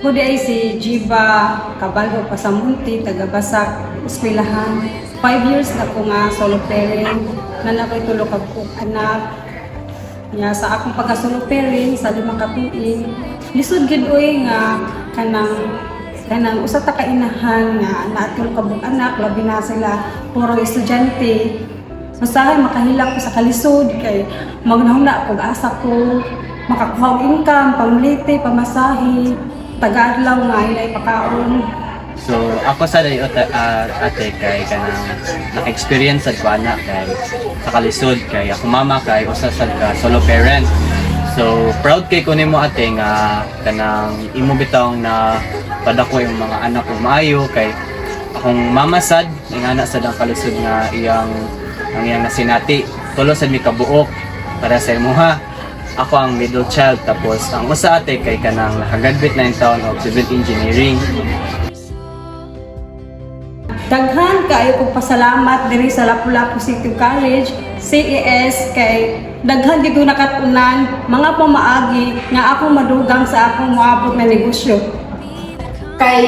Ako di ay si Jiba Cabalgo Pasamunti, taga Basak, Eskwelahan. 5 years na ko nga solo parent, na nakoy tulo kag anak. Nya sa akong pagka-solo parent sa 5 ka tuig, lisod gid oy nga kanang usa ta ka inahan nga naatol ka bug anak, labi na sila puro estudyante. Usahay makahilak ko sa kalisod kay magnahuna kog asa ko makakuha og income, pamlite, pamasahe, taga-adlaw nga ilay pakaon. So ako sa dayo ate kay kanang naka-experience sa anak kay sa kalisod kay ako mama kay usa sad ka solo parent. So proud kay ko nimo ate nga kanang imo bitaw na padako yung mga anak ko maayo kay akong mama sad nga anak sad ang kalisod nga iyang nasinati tulo sad mi kabuok para sa imuha. Ako ang middle child tapos ang usa ate kay kanang nakagraduate na in taon of civil engineering. Daghan kaayo kong pasalamat diri sa Lapu-Lapu City College, CES kay daghan gid nakatunan mga pamaagi nga ako madugang sa akong moabot na negosyo. Kay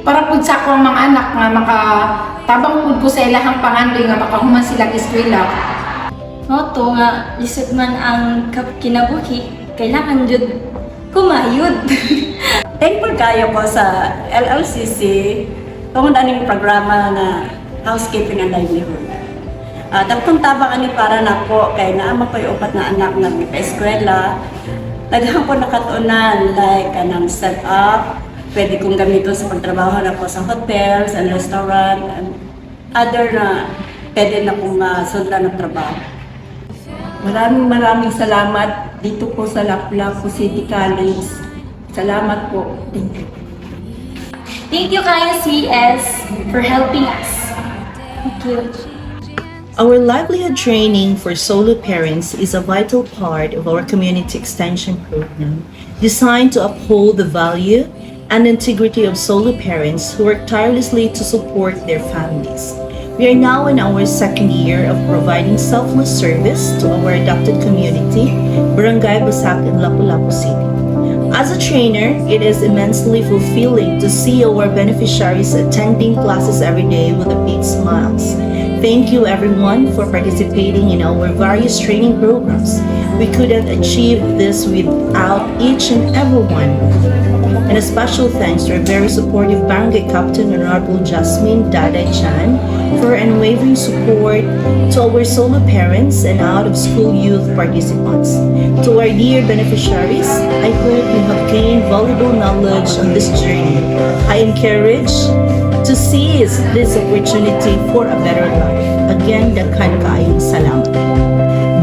para pud sa akong mga anak nga makatabang pud ko sa ilahang pangandoy nga makahuman sila sa eskwela. No, to nga lisod man ang kinabuhi, kailangan jud kumayod. Thankful kayo ko sa LLCC tungod aning programa na housekeeping and livelihood. Dagkong tabang ani para nako kay naama ko yung upat na anak nga eskwela. Daghang ko nakatunan like kanang set up, pwede kong gamiton sa pagtrabaho na ko sa hotels and restaurant and other na pwede na kong sundan ng trabaho. Maraming salamat dito po sa Lapu-Lapu City College. Salamat po. Thank you. Thank you kayo CS for helping us. Thank you. Our livelihood training for solo parents is a vital part of our community extension program designed to uphold the value and integrity of solo parents who work tirelessly to support their families. We are now in our second year of providing selfless service to our adopted community, Barangay Basak in Lapu-Lapu City. As a trainer, it is immensely fulfilling to see our beneficiaries attending classes every day with a big smiles. Thank you everyone for participating in our various training programs. We couldn't achieve this without each and every one. And a special thanks to our very supportive Barangay Captain Honorable Jasmine Daday Chan for unwavering support to our solo parents and out-of-school youth participants. To our dear beneficiaries, I hope you have gained valuable knowledge on this journey. I encourage to seize this opportunity for a better life. Again, daghan kaayong salamat.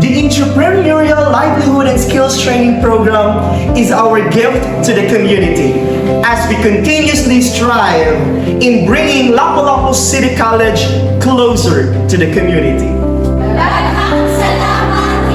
The Entrepreneurial Livelihood and Skills Training Program is our gift to the community as we continuously strive in bringing Lapu-Lapu City College closer to the community. Salamat,